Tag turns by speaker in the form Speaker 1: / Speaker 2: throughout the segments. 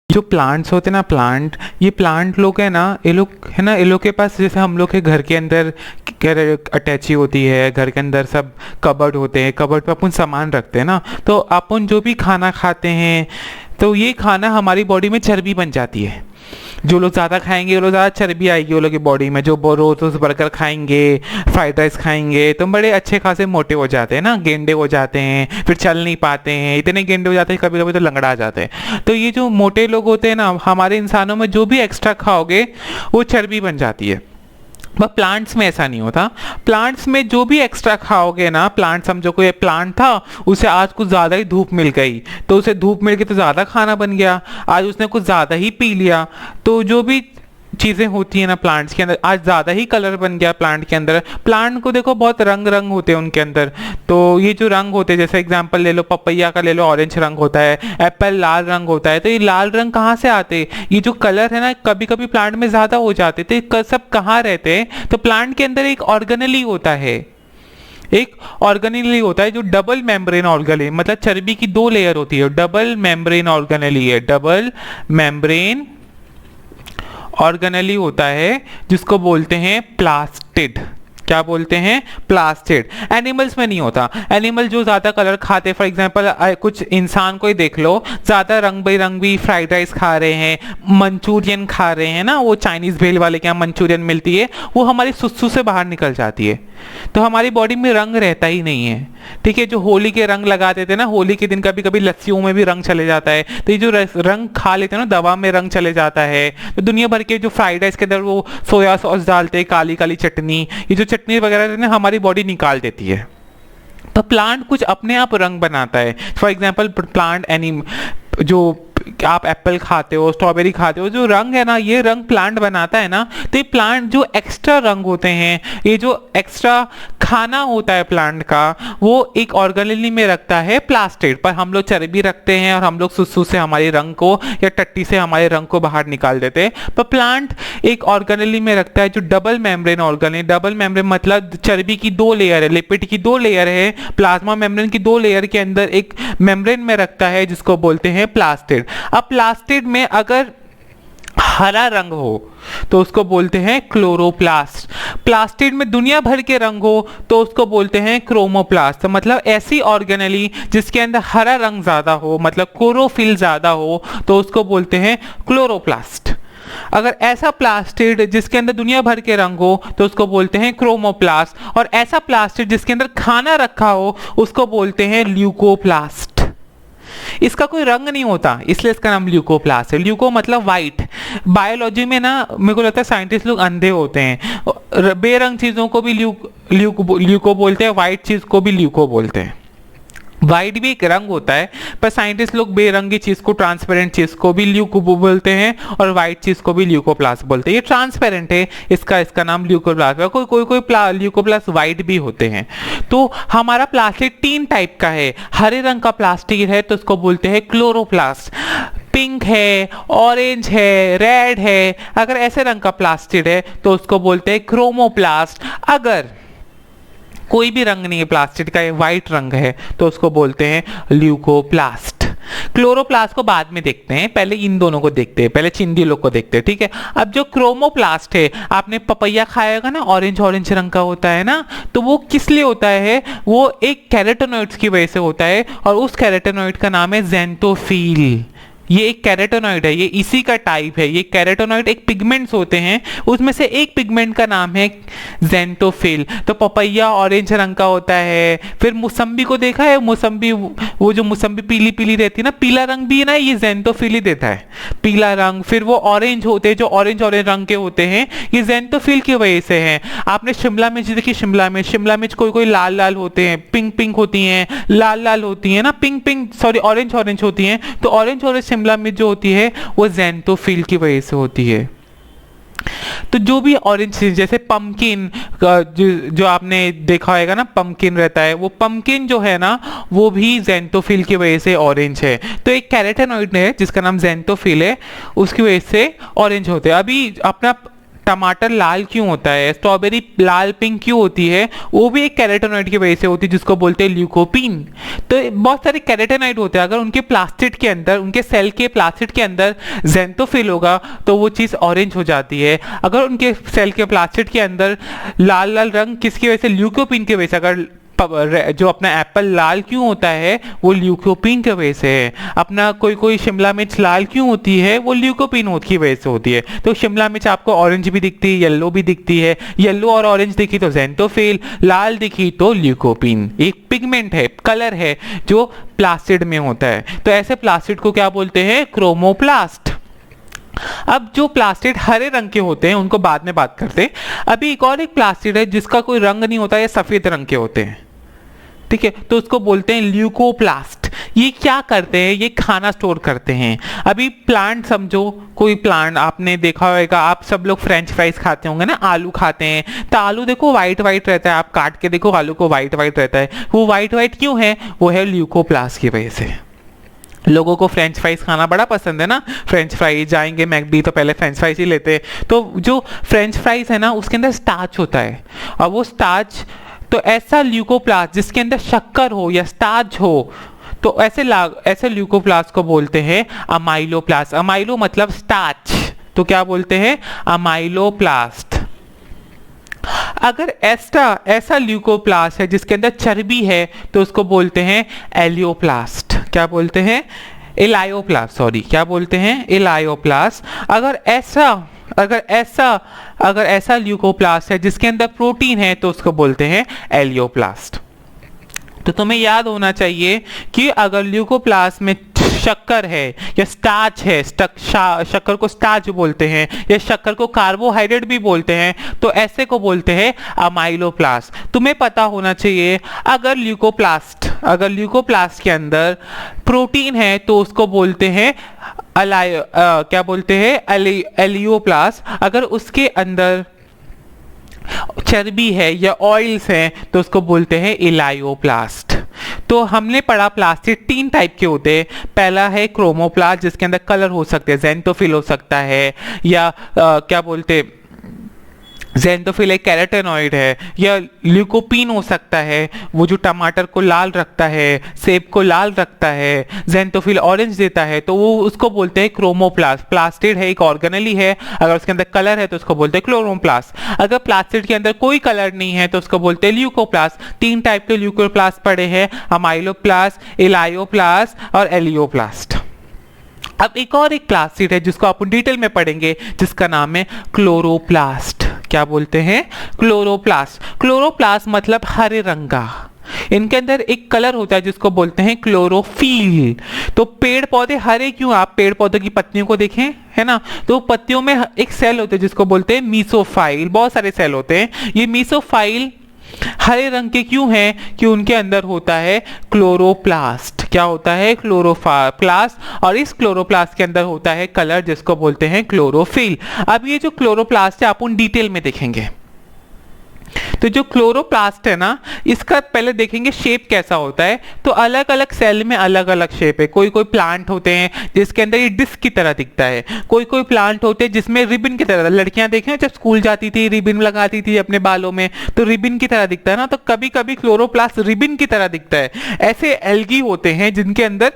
Speaker 1: जो प्लांट्स होते हैं ना, प्लांट, ये प्लांट लोग है ना, ये लोग है ना, ये लोग के पास जैसे हम लोग के घर के अंदर अटैची होती है, घर के अंदर सब कबर्ड होते हैं, कबर्ड पे अपन सामान रखते हैं ना, तो अपन जो भी खाना खाते हैं तो ये खाना हमारी बॉडी में चर्बी बन जाती है। जो लोग ज़्यादा खाएंगे वो लोग ज़्यादा चर्बी आएगी वो लोग की बॉडी में। जो रोज रोज बर्गर खाएंगे, फ्राइड राइस खाएंगे तो बड़े अच्छे खासे मोटे हो जाते हैं ना, गेंडे हो जाते हैं, फिर चल नहीं पाते हैं, इतने गेंडे हो जाते हैं कभी कभी तो लंगड़ा जाते हैं। तो ये जो मोटे लोग होते हैं ना, हमारे इंसानों में जो भी एक्स्ट्रा खाओगे वो चर्बी बन जाती है। पर प्लांट्स में ऐसा नहीं होता। प्लांट्स में जो भी एक्स्ट्रा खाओगे ना, प्लांट समझो कोई प्लांट था, उसे आज कुछ ज़्यादा ही धूप मिल गई तो उसे धूप मिल गई तो ज़्यादा खाना बन गया, आज उसने कुछ ज़्यादा ही पी लिया, तो जो भी चीज़ें होती है ना प्लांट्स के अंदर, आज ज़्यादा ही कलर बन गया प्लांट के अंदर। प्लांट को देखो बहुत रंग रंग होते हैं उनके अंदर, तो ये जो रंग होते हैं, जैसे एग्जांपल ले लो पपैया का, ले लो ऑरेंज रंग होता है, एप्पल लाल रंग होता है। तो ये लाल रंग कहाँ से आते, ये जो कलर है ना कभी कभी प्लांट में ज़्यादा हो जाते, तो ये सब कहाँ रहते हैं, तो प्लांट के अंदर एक ऑर्गेनेली होता है, एक ऑर्गेनेली होता है जो डबल मेम्ब्रेन ऑर्गेनेली, मतलब चर्बी की 2 लेयर होती है, डबल मेम्ब्रेन ऑर्गेनेली है, डबल मेम्ब्रेन ऑर्गेनेली होता है, जिसको बोलते हैं प्लास्टिड। क्या बोलते हैं, प्लास्टिड। एनिमल्स में नहीं होता। एनिमल जो ज़्यादा कलर खाते, फॉर एग्जांपल कुछ इंसान को ही देख लो, ज़्यादा रंग बिरंगी फ्राइड राइस खा रहे हैं, मंचूरियन खा रहे हैं ना, वो चाइनीज़ भेल वाले के यहाँ मंचूरियन मिलती है, वो हमारी सुसु से बाहर निकल जाती है, तो हमारी बॉडी में रंग रहता ही नहीं है। ठीक है, जो होली के रंग लगा देते हैं ना, होली के दिन कभी कभी लस्सियों में भी रंग चले जाता है, तो ये जो रंग खा लेते हैं ना, दवा में रंग चले जाता है। तो दुनिया भर के जो फ्राइड राइस के अंदर वो सोया सॉस डालते हैं, काली काली चटनी, ये जो चटनी वगैरह ना हमारी बॉडी निकाल देती है। तो प्लांट कुछ अपने आप रंग बनाता है। फॉर एग्जाम्पल प्लांट जो आप एप्पल खाते हो, स्ट्रॉबेरी खाते हो, जो रंग है ना, ये रंग प्लांट बनाता है ना। तो ये प्लांट जो एक्स्ट्रा रंग होते हैं, ये जो एक्स्ट्रा खाना होता है प्लांट का, वो एक ऑर्गेनेली में रखता है प्लास्टिड। पर हम लोग चर्बी रखते हैं और हम लोग सुसु से हमारे रंग को या टट्टी से हमारे रंग को बाहर निकाल देते हैं। पर प्लांट एक ऑर्गेनेली में रखता है जो double membrane organelle. Double membrane मतलब चर्बी की 2 लेयर है, लिपिड की 2 लेयर है, प्लाज्मा मेम्ब्रेन की 2 लेयर के अंदर एक मेम्ब्रेन में रखता है, जिसको बोलते हैं प्लास्टिड। अब प्लास्टिड में अगर हरा रंग हो तो उसको बोलते हैं क्लोरोप्लास्ट। प्लास्टिड में दुनिया भर के रंग हो तो उसको बोलते हैं क्रोमोप्लास्ट। तो मतलब ऐसी ऑर्गेनेली जिसके अंदर हरा रंग ज्यादा हो, मतलब क्लोरोफिल ज्यादा हो, तो उसको बोलते हैं क्लोरोप्लास्ट। अगर ऐसा प्लास्टिड जिसके अंदर दुनिया भर के रंग हो तो उसको बोलते हैं क्रोमोप्लास्ट। और ऐसा प्लास्टिड जिसके अंदर खाना रखा हो उसको बोलते हैं ल्यूकोप्लास्ट। इसका कोई रंग नहीं होता, इसलिए इसका नाम ल्यूकोप्लास्ट है। ल्यूको मतलब वाइट। बायोलॉजी में ना मेरे को लगता है साइंटिस्ट लोग अंधे होते हैं, बेरंग चीजों को भी ल्यूको बोलते हैं, वाइट चीज को भी ल्यूको बोलते हैं। वाइट भी एक रंग होता है, पर साइंटिस्ट लोग बेरंगी चीज को, ट्रांसपेरेंट चीज को भी ल्यूको बोलते हैं और वाइट चीज को भी ल्यूकोप्लास्ट बोलते हैं। ये ट्रांसपेरेंट है, इसका नाम ल्यूकोप्लास्ट है। कोई ल्यूकोप्लास्ट वाइट भी होते हैं। तो हमारा प्लास्टिक 3 टाइप का है। हरे रंग का प्लास्टिक है तो उसको बोलते हैं क्लोरोप्लास्ट, पिंक है, ऑरेंज है, रेड है। अगर ऐसे रंग का प्लास्टिक है तो उसको बोलते हैं क्रोमोप्लास्ट। अगर कोई भी रंग नहीं है प्लास्टिक का, व्हाइट रंग है, तो उसको बोलते हैं ल्यूकोप्लास्ट। क्लोरोप्लास्ट को बाद में देखते हैं, पहले इन दोनों को देखते हैं, पहले चिंदी लोग को देखते हैं। ठीक है, अब जो क्रोमोप्लास्ट है, आपने पपैया खाएगा ना, ऑरेंज ऑरेंज रंग का होता है ना, तो वो किस लिए होता है, वो एक कैरोटेनॉइड्स की वजह से होता है, और उस कैरोटेनॉइड का नाम है ज़ैंथोफिल। ये एक कैरोटेनॉइड है, ये इसी का टाइप है। ये कैरोटेनॉइड एक पिगमेंट्स होते हैं, उसमें से एक पिगमेंट का नाम है ज़ैंथोफिल। तो पपैया ऑरेंज रंग का होता है। फिर मौसम्बी को देखा है, मौसम्बी, वो जो मौसम्बी पीली पीली रहती है ना, पीला रंग भी है ना, ये ज़ैंथोफिल ही देता है, पीला रंग। फिर वो ऑरेंज होते हैं, जो ऑरेंज ऑरेंज रंग के होते हैं, ये ज़ैंथोफिल की वजह से हैं। आपने शिमला मिर्च देखी, शिमला मिर्च कोई कोई लाल लाल होते हैं, पिंक पिंक होती हैं, लाल लाल होती हैं ना, pink pink sorry orange orange होती हैं। तो ऑरेंज ऑरेंज शिमला मिर्च जो होती है वो ज़ैंथोफिल की वजह से होती है। तो जो भी ऑरेंज चीज, जैसे पम्पकिन, जो आपने देखा होगा ना, पम्पकिन रहता है, वो पम्पकिन जो है ना, वो भी ज़ैंथोफिल की वजह से ऑरेंज है। तो एक कैरोटेनॉइड है जिसका नाम ज़ैंथोफिल है, उसकी वजह से ऑरेंज होते हैं। अभी अपना टमाटर लाल क्यों होता है, स्ट्रॉबेरी लाल पिंक क्यों होती है, वो भी एक कैरोटीनॉइड की वजह से होती है जिसको बोलते हैं ल्यूकोपीन। तो बहुत सारे कैरोटीनॉइड होते हैं, अगर उनके प्लास्टिड के अंदर, उनके सेल के प्लास्टिड के अंदर ज़ेंथोफिल होगा तो वो चीज़ ऑरेंज हो जाती है। अगर उनके सेल के प्लास्टिड के अंदर लाल लाल रंग किसकी वजह से, ल्यूकोपीन की वजह से, अगर जो अपना एप्पल लाल क्यों होता है वो ल्यूकोपीन की वजह से है। अपना कोई शिमला मिर्च लाल क्यों होती है, वो ल्यूकोपीन की वजह से होती है। तो शिमला मिर्च आपको ऑरेंज भी दिखती है, येलो भी दिखती है, येलो और ऑरेंज दिखी तो ज़ेंथोफिल, लाल दिखी तो ल्यूकोपीन। एक पिगमेंट है, कलर है जो प्लास्टिड में होता है। तो ऐसे प्लास्टिड को क्या बोलते हैं, क्रोमोप्लास्ट। अब जो प्लास्टिड हरे रंग के होते हैं उनको बाद में बात करते हैं। अभी एक और एक प्लास्टिड है जिसका कोई रंग नहीं होता, ये सफेद रंग के होते हैं, ठीक है, तो उसको बोलते हैं ल्यूकोप्लास्ट। ये क्या करते हैं, ये खाना स्टोर करते हैं। अभी प्लांट समझो, कोई प्लांट आपने देखा होगा, आप सब लोग फ्रेंच फ्राइज खाते होंगे ना, आलू खाते हैं तो आलू देखो वाइट वाइट रहता है, आप काट के देखो आलू को वाइट वाइट रहता है। वो वाइट वाइट क्यों है, वो है ल्यूकोप्लास्ट की वजह से। लोगों को फ्रेंच फ्राइज खाना बड़ा पसंद है ना, फ्रेंच फ्राइज जाएंगे मैकडी तो पहले फ्रेंच फ्राइज ही लेते हैं। तो जो फ्रेंच फ्राइज है ना उसके अंदर स्टार्च होता है, और वो स्टार्च तो ऐसा ल्यूकोप्लास्ट जिसके अंदर शक्कर हो या स्टार्च हो, तो ऐसे ल्यूकोप्लास्ट को बोलते हैं अमाइलोप्लास्ट। अमाइलो मतलब स्टार्च, तो क्या बोलते हैं, अमाइलोप्लास्ट। अगर ऐसा ल्यूकोप्लास्ट है जिसके अंदर चर्बी है तो उसको बोलते हैं एलियोप्लास्ट। क्या बोलते हैं, एलायोप्लास्ट, सॉरी, क्या बोलते हैं, एलायोप्लास्ट। अगर ऐसा ल्यूकोप्लास्ट है जिसके अंदर प्रोटीन है तो उसको बोलते हैं एलियोप्लास्ट। तो तुम्हें याद होना चाहिए कि अगर ल्यूकोप्लास्ट में शक्कर है या स्टार्च है, शक्कर को स्टार्च बोलते हैं या शक्कर को कार्बोहाइड्रेट भी बोलते हैं, तो ऐसे को बोलते हैं अमाइलोप्लास्ट। तुम्हें पता होना चाहिए अगर ल्यूकोप्लास्ट के अंदर प्रोटीन है तो उसको बोलते हैं क्या बोलते हैं, एलियोप्लास्ट। अगर उसके अंदर चर्बी है या ऑयल्स हैं तो उसको बोलते हैं एलायोप्लास्ट। तो हमने पढ़ा प्लास्टिड 3 टाइप के होते हैं। पहला है क्रोमोप्लास्ट जिसके अंदर कलर हो सकते हैं, ज़ेंथोफिल हो सकता है, या क्या बोलते, ज़ेंथोफिल एक कैरोटीनॉइड है, या ल्यूकोपीन हो सकता है, वो जो टमाटर को लाल रखता है, सेब को लाल रखता है, ज़ेंथोफिल ऑरेंज देता है, तो वो उसको बोलते हैं क्रोमोप्लास्ट। प्लास्टिड है, एक ऑर्गेनेल ही है, अगर उसके अंदर कलर है तो उसको बोलते हैं क्लोरोप्लास्ट। अगर प्लास्टिड के अंदर कोई कलर नहीं है तो उसको बोलते हैं ल्यूकोप्लास्ट। 3 टाइप के ल्यूकोप्लास्ट पड़े हैं, अमाइलोप्लास्ट, एलायोप्लास्ट और एलियोप्लास्ट। अब एक प्लास्टिड है जिसको आप डिटेल में पढ़ेंगे जिसका नाम है क्लोरोप्लास्ट। क्या बोलते हैं, क्लोरोप्लास्ट। क्लोरोप्लास्ट मतलब हरे रंग का। इनके अंदर एक कलर होता है जिसको बोलते हैं क्लोरोफिल। तो पेड़ पौधे हरे क्यों, आप पेड़ पौधों की पत्तियों को देखें, है ना, तो पत्तियों में एक सेल होते हैं जिसको बोलते हैं मीसोफाइल। बहुत सारे सेल होते हैं, ये मीसोफाइल हरे रंग के क्यों हैं, कि उनके अंदर होता है क्लोरोप्लास्ट। क्या होता है, क्लोरोप्लास्ट, और इस क्लोरोप्लास्ट के अंदर होता है कलर जिसको बोलते हैं क्लोरोफिल। अब ये जो क्लोरोप्लास्ट है आप उन डिटेल में देखेंगे। तो जो क्लोरोप्लास्ट है ना, इसका पहले देखेंगे शेप कैसा होता है। तो अलग अलग सेल में अलग अलग शेप है। कोई प्लांट होते हैं जिसके अंदर ये डिस्क की तरह दिखता है, कोई प्लांट होते हैं जिसमें रिबन की तरह। लड़कियां देखें जब स्कूल जाती थी रिबन लगाती थी अपने बालों में, तो रिबन की तरह दिखता है ना, तो कभी कभी क्लोरोप्लास्ट रिबन की तरह दिखता है। ऐसे एल्गी होते हैं जिनके अंदर,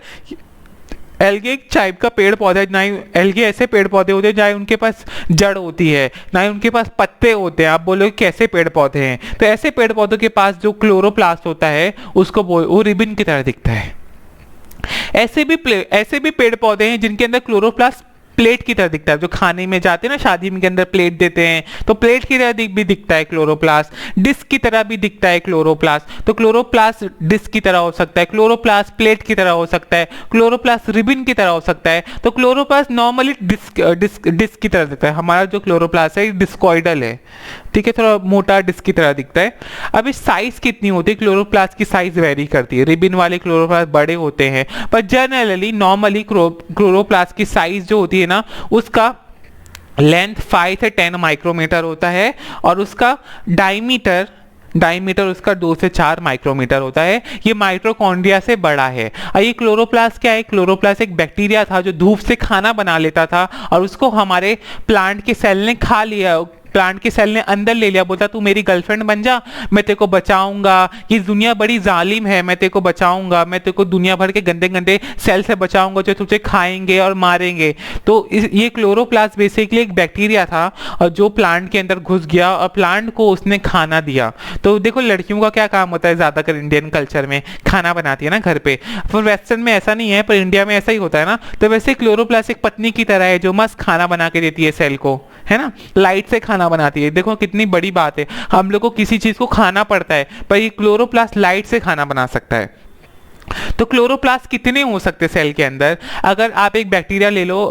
Speaker 1: एल्गे एक टाइप का पेड़ पौधा है, ना ही एल्गे ऐसे पेड़ पौधे होते हैं जहाँ उनके पास जड़ होती है, ना ही उनके पास पत्ते होते हैं। आप बोलोगे कैसे पेड़ पौधे हैं, तो ऐसे पेड़ पौधों के पास जो क्लोरोप्लास्ट होता है उसको वो रिबन की तरह दिखता है। ऐसे भी पेड़ पौधे हैं जिनके अंदर क्लोरोप्लास्ट प्लेट की तरह दिखता है। जो खाने में जाते हैं ना, शादी में के अंदर प्लेट देते हैं, तो प्लेट की तरह भी दिखता है क्लोरोप्लास्ट। डिस्क की तरह भी दिखता है क्लोरोप्लास्ट। तो क्लोरोप्लास्ट डिस्क की तरह हो सकता है, क्लोरोप्लास्ट प्लेट की तरह हो सकता है, क्लोरोप्लास्ट रिबन की तरह हो सकता है। तो क्लोरोप्लास्ट नॉर्मली डिस्क की तरह दिखता है। हमारा जो क्लोरोप्लास्ट है डिस्कॉइडल है, ठीक है, थोड़ा मोटा डिस्क की तरह दिखता है। अब इस साइज कितनी होती है, क्लोरोप्लास्ट की साइज वेरी करती है। रिबन वाले क्लोरोप्लास्ट बड़े होते हैं, पर जनरली नॉर्मली क्लोरोप्लास्ट की साइज जो होती है ना, उसका लेंथ 5 से 10 माइक्रोमीटर होता है, और उसका डायमीटर उसका 2 से 4 माइक्रोमीटर होता है। ये माइटोकॉन्ड्रिया से बड़ा है। और ये क्लोरोप्लास्ट क्या है, क्लोरोप्लास्ट एक बैक्टीरिया था जो धूप से खाना बना लेता था, और उसको हमारे प्लांट के सेल ने खा लिया, प्लांट के सेल ने अंदर ले लिया, बोलता तू मेरी गर्लफ्रेंड बन जा, मैं तेरे को बचाऊंगा, ये दुनिया बड़ी जालिम है, मैं तेरे को बचाऊंगा, मैं तेरे को दुनिया भर के गंदे गंदे सेल से बचाऊंगा जो तुझे खाएंगे और मारेंगे। तो ये क्लोरोप्लास्ट बेसिकली एक बैक्टीरिया था और जो प्लांट के अंदर घुस गया और प्लांट को उसने खाना दिया। तो देखो लड़कियों का क्या काम होता है ज्यादातर इंडियन कल्चर में, खाना बनाती है ना घर पे, पर वेस्टर्न में ऐसा नहीं है, पर इंडिया में ऐसा ही होता है ना। तो वैसे क्लोरोप्लास्ट एक पत्नी की तरह है जो मस्त खाना बना के देती है सेल को, है ना, लाइट से खाना बनाती है। देखो कितनी बड़ी बात है, हम लोग को किसी चीज को खाना पड़ता है पर ये क्लोरोप्लास्ट लाइट से खाना बना सकता है। तो क्लोरोप्लास्ट कितने हो सकते सेल के अंदर? अगर आप एक बैक्टीरिया ले लो,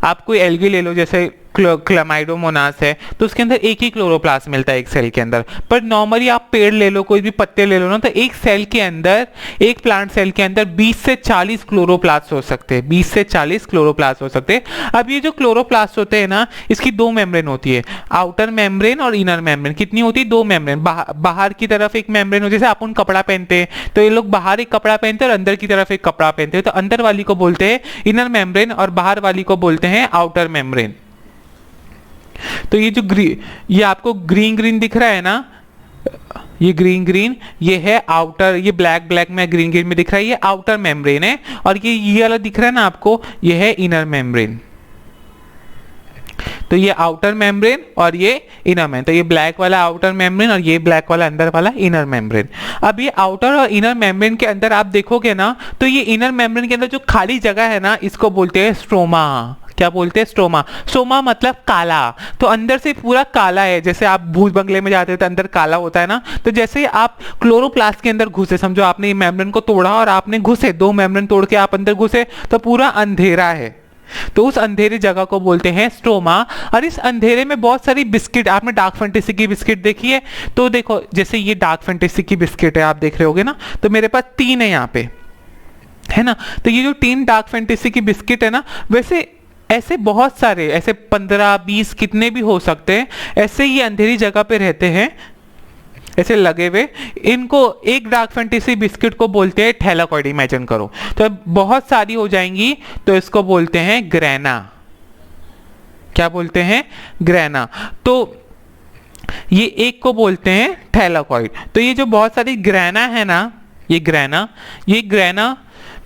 Speaker 1: आप कोई एल्गी ले लो जैसे क्लामाइडोमोनास है, तो उसके अंदर एक ही क्लोरोप्लास्ट मिलता है एक सेल के अंदर। पर नॉर्मली आप पेड़ ले लो, कोई भी पत्ते ले लो ना, तो एक सेल के अंदर, एक प्लांट सेल के अंदर 20 से 40 क्लोरोप्लास्ट हो सकते हैं, 20 से 40 क्लोरोप्लास्ट हो सकते हैं। अब ये जो क्लोरोप्लास्ट होते हैं ना, इसकी दो मेम्ब्रेन होती है, आउटर मेम्ब्रेन और इनर मेम्ब्रेन। कितनी होती है? दो मेम्ब्रेन। बाहर की तरफ एक मेम्ब्रेन होती है, जैसे अपन कपड़ा पहनते हैं तो ये लोग बाहर एक कपड़ा पहनते हैं और अंदर की तरफ एक कपड़ा पहनते हैं, तो अंदर वाली को बोलते हैं इनर मेम्ब्रेन और बाहर वाली को बोलते हैं आउटर मेम्ब्रेन। तो ये जो ये आपको ग्रीन ग्रीन दिख रहा है ना, ये ग्रीन ग्रीन, ये है आउटर, ये ब्लैक ब्लैक में ग्रीन ग्रीन में दिख रहा है, ये आउटर मेम्ब्रेन है। और ये वाला दिख रहा है ना आपको, ये है इनर मेम्ब्रेन। तो ये आउटर मेम्ब्रेन और ये इनर मेम्ब्रेन, तो ये ब्लैक वाला आउटर मेम्ब्रेन और ये ब्लैक वाला अंदर वाला इनर मेम्ब्रेन। अब ये आउटर और इनर मेम्ब्रेन के अंदर आप देखोगे ना, तो ये इनर मेम्ब्रेन के अंदर जो खाली जगह है ना, इसको बोलते हैं स्ट्रोमा। क्या बोलते हैं? स्ट्रोमा। स्ट्रोमा मतलब काला, तो अंदर से पूरा काला है। जैसे आप भूत बंगले में जाते हो तो अंदर काला होता है ना, तो जैसे आप क्लोरोप्लास्ट के अंदर घुसे, समझो आपने ये मेम्ब्रेन को तोड़ा और आपने घुसे, दो मेम्ब्रेन तोड़ के आप अंदर घुसे, तो पूरा अंधेरा है, तो उस अंधेरी जगह को बोलते हैं स्ट्रोमा। और इस अंधेरे में बहुत सारी बिस्किट, आपने डार्क फैंटेसी की बिस्किट देखी है? तो देखो जैसे ये डार्क फैंटेसी की बिस्किट है, आप देख रहे होगे ना, तो मेरे पास 3 है यहाँ पे, है ना। तो ये जो 3 डार्क फैंटेसी की बिस्किट है ना, वैसे ऐसे बहुत सारे, ऐसे 15-20 कितने भी हो सकते हैं, ऐसे ये अंधेरी जगह पे रहते हैं, ऐसे लगे हुए। इनको एक डार्क फैंटेसी बिस्किट को बोलते हैं थैलाकॉइड, इमेजिन करो। तो बहुत सारी हो जाएंगी तो इसको बोलते हैं ग्रैना। क्या बोलते हैं? ग्रैना। तो ये एक को बोलते हैं थैलाकॉइड। तो ये जो बहुत सारी ग्रैना है ना, ये ग्रैना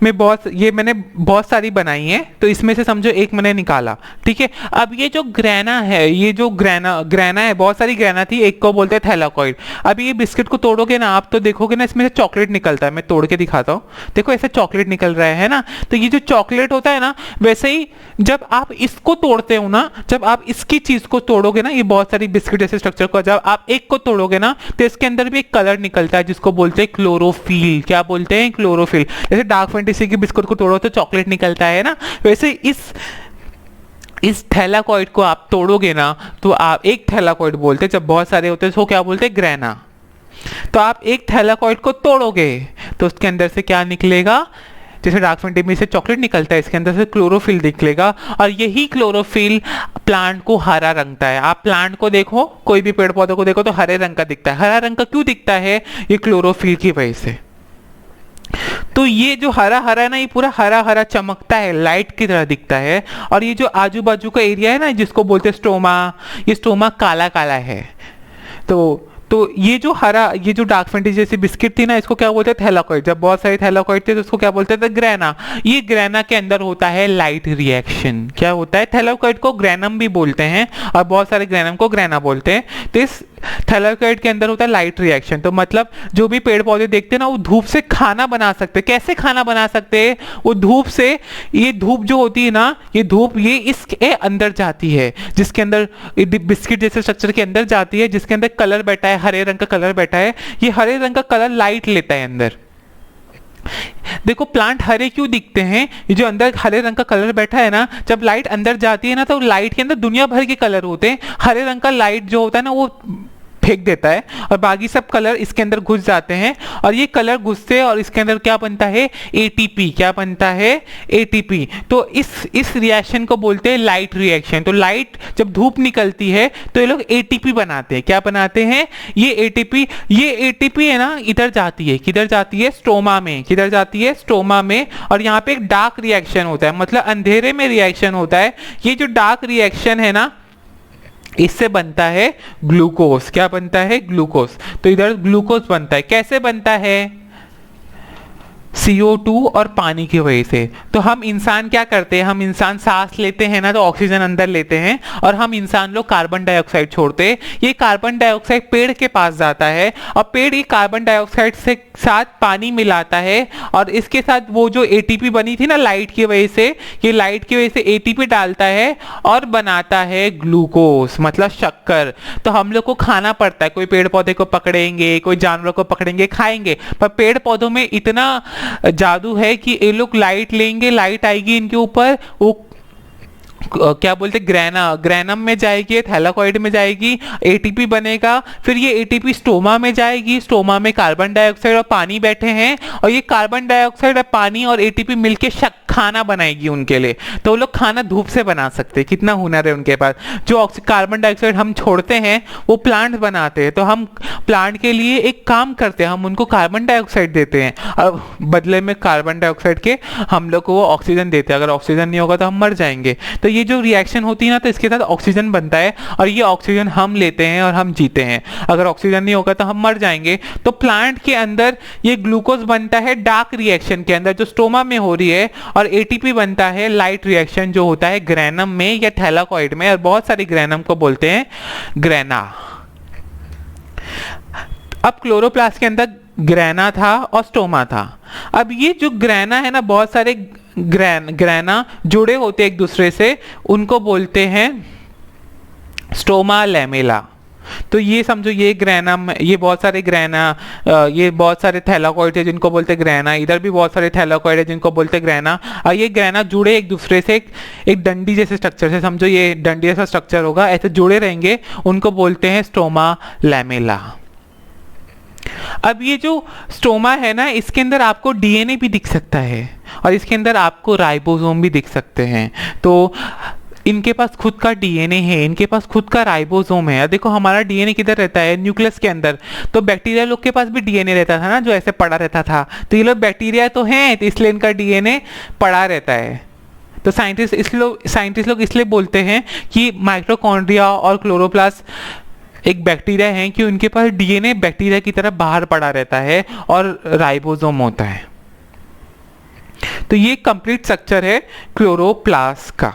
Speaker 1: में ये मैंने बहुत सारी बनाई है, तो इसमें से समझो एक मैंने निकाला, ठीक है। अब ये जो ग्रैना है, ये जो ग्रैना है, बहुत सारी ग्रैना थी, एक को बोलते हैं थैलाकॉइड। अब ये बिस्किट को तोड़ोगे ना आप, तो देखोगे ना इसमें से चॉकलेट निकलता है। मैं तोड़ के दिखाता हूँ, देखो ऐसे चॉकलेट निकल रहा है ना। तो ये जो चॉकलेट होता है ना, वैसे ही जब आप इसको तोड़ते हो ना, जब आप इसकी चीज को तोड़ोगे ना, ये बहुत सारी बिस्किट जैसे स्ट्रक्चर को जब आप एक को तोड़ोगे ना, तो इसके अंदर भी एक कलर निकलता है जिसको बोलते हैं क्लोरोफिल। क्या बोलते हैं? क्लोरोफिल। जैसे डार्क फैंटेसी की बिस्कुट को तोड़ो तो चॉकलेट निकलता है ना, वैसे इस थैलाकॉइड को आप तोड़ोगे ना, तो आप एक थैलाकॉइड बोलते हैं। जब बहुत सारे होते हैं तो क्या बोलते हैं? ग्रैना। तो आप एक थैलाकॉइड को तोड़ोगे तो उसके अंदर से क्या निकलेगा? जैसे डार्क फैंटेसी से चॉकलेट निकलता है, इसके अंदर से क्लोरोफिल निकलेगा। और यही क्लोरोफिल प्लांट को हरा रंगता है। आप प्लांट को देखो, कोई भी पेड़ पौधे को देखो तो हरे रंग का दिखता है। हरा रंग का क्यों दिखता है? ये क्लोरोफिल की वजह से। तो ये जो हरा हरा है ना, ये पूरा हरा हरा चमकता है, लाइट की तरह दिखता है। और ये जो आजू बाजू का एरिया है ना, जिसको बोलते हैं स्ट्रोमा, ये स्ट्रोमा काला काला है। तो ये जो डार्क फैंटेसी जैसी बिस्किट थी ना, इसको क्या बोलते हैं? थैलाकॉइड। जब बहुत सारे थैलाकॉइड थे तो उसको क्या बोलते थे? ग्रैना। ये ग्रैना के अंदर होता है लाइट रिएक्शन। क्या होता है? थैलाकॉइड को ग्रैनम भी बोलते हैं और बहुत सारे ग्रैनम को ग्रैना बोलते हैं। तो इस थैलाकॉइड के अंदर होता है लाइट रिएक्शन। तो मतलब जो भी पेड़ पौधे देखते हैं ना, वो धूप से खाना बना सकते हैं। कैसे खाना बना सकते हैं? वो धूप से, ये धूप जो होती है ना, ये धूप ये इसके अंदर जाती है, जिसके अंदर बिस्किट जैसे स्ट्रक्चर के अंदर जाती है, जिसके अंदर कलर बैठा है, हरे रंग का कलर बैठा है। ये हरे रंग का कलर लाइट लेता है अंदर। देखो प्लांट हरे क्यों दिखते हैं? ये जो अंदर हरे रंग का कलर बैठा है ना, जब लाइट अंदर जाती है ना, तो लाइट के अंदर दुनिया भर के कलर होते हैं। हरे रंग का लाइट जो होता है ना, वो फेंक देता है और बाकी सब कलर इसके अंदर घुस जाते हैं और ये कलर घुसते हैं और इसके अंदर क्या बनता है, एटीपी। क्या बनता है, एटीपी। तो इस रिएक्शन को बोलते हैं लाइट रिएक्शन। तो लाइट जब धूप निकलती है तो ये लोग एटीपी बनाते हैं। क्या बनाते हैं, ये एटीपी है ना, इधर जाती है, किधर जाती है, स्टोमा में। किधर जाती है, स्टोमा में। और यहाँ पे एक डार्क रिएक्शन होता है, मतलब अंधेरे में रिएक्शन होता है। ये जो डार्क रिएक्शन है ना, इससे बनता है ग्लूकोज। क्या बनता है, ग्लूकोज। तो इधर ग्लूकोज बनता है। कैसे बनता है, CO2 और पानी की वजह से। तो हम इंसान क्या करते हैं, हम इंसान सांस लेते हैं ना, तो ऑक्सीजन अंदर लेते हैं और हम इंसान लोग कार्बन डाइऑक्साइड छोड़ते हैं। ये कार्बन डाइऑक्साइड पेड़ के पास जाता है और पेड़ ये कार्बन डाइऑक्साइड से साथ पानी मिलाता है और इसके साथ वो जो एटीपी बनी थी ना लाइट की वजह से, ये लाइट की वजह से एटीपी डालता है और बनाता है ग्लूकोज, मतलब शक्कर। तो हम लोग को खाना पड़ता है, कोई पेड़ पौधे को पकड़ेंगे, कोई जानवर को पकड़ेंगे, खाएंगे, पर पेड़ पौधों में इतना जादू है कि ये लोग लाइट लेंगे, लाइट आएगी इनके ऊपर, वो क्या बोलते, ग्रैनम में जाएगी, थैलाकॉइड में जाएगी, एटीपी बनेगा। फिर ये एटीपी स्टोमा में जाएगी, स्टोमा में कार्बन डाइऑक्साइड और पानी बैठे हैं और ये कार्बन डाइऑक्साइड और पानी और एटीपी मिलके खाना बनाएगी उनके लिए। तो वो लोग खाना धूप से बना सकते हैं, कितना हुनर है उनके पास। जो कार्बन डाइऑक्साइड हम छोड़ते हैं वो प्लांट बनाते हैं, तो हम प्लांट के लिए एक काम करते हैं, हम उनको कार्बन डाइऑक्साइड देते हैं और बदले में कार्बन डाइऑक्साइड के हम लोग को वो ऑक्सीजन देते हैं। अगर ऑक्सीजन नहीं होगा तो हम मर जाएंगे। तो ये जो रिएक्शन होती है ना, तो इसके साथ ऑक्सीजन बनता है और ये ऑक्सीजन हम लेते हैं और हम जीते हैं। अगर ऑक्सीजन नहीं होगा तो हम मर जाएंगे। तो प्लांट के अंदर ये ग्लूकोज बनता है डार्क रिएक्शन के अंदर जो स्टोमा में हो रही है, और एटीपी बनता है लाइट रिएक्शन जो होता है ग्रैनम में या थैलाकॉइड में, और बहुत सारी ग्रैनम को बोलते हैं ग्रैना। अब क्लोरोप्लास्ट के अंदर ग्रैना था और स्टोमा था। अब ये जो ग्रैना है ना, बहुत सारे ग्रैना जुड़े होते हैं एक दूसरे से, उनको बोलते हैं स्टोमा लैमेला। तो ये समझो, ये ग्रैनम, ये बहुत सारे ग्रैना, ये बहुत सारे थैलाकॉइड है जिनको बोलते ग्रैना, इधर भी बहुत सारे थैलाकॉइड है जिनको बोलते ग्रैना। और ये ग्रैना जुड़े एक दूसरे से एक डंडी जैसे स्ट्रक्चर से, समझो ये डंडी जैसा स्ट्रक्चर होगा, ऐसे जुड़े रहेंगे, उनको बोलते हैं स्टोमा लैमेला। अब ये जो स्टोमा है ना, इसके अंदर आपको डीएनए भी दिख सकता है और इसके अंदर आपको राइबोसोम भी दिख सकते हैं। तो इनके पास खुद का डीएनए है, इनके पास खुद का राइबोसोम है। देखो हमारा डीएनए किधर रहता है, न्यूक्लियस के अंदर। तो बैक्टीरिया लोग के पास भी डीएनए रहता था ना, जो ऐसे पड़ा रहता था। तो ये लोग बैक्टीरिया तो हैं, तो इसलिए इनका डीएनए पड़ा रहता है। तो साइंटिस्ट लोग इसलिए बोलते हैं कि माइटोकॉन्ड्रिया और क्लोरोप्लास्ट एक बैक्टीरिया हैं कि उनके पास डीएनए बैक्टीरिया की तरह बाहर पड़ा रहता है और राइबोसोम होता है। तो ये कंप्लीट स्ट्रक्चर है क्लोरोप्लास्ट का।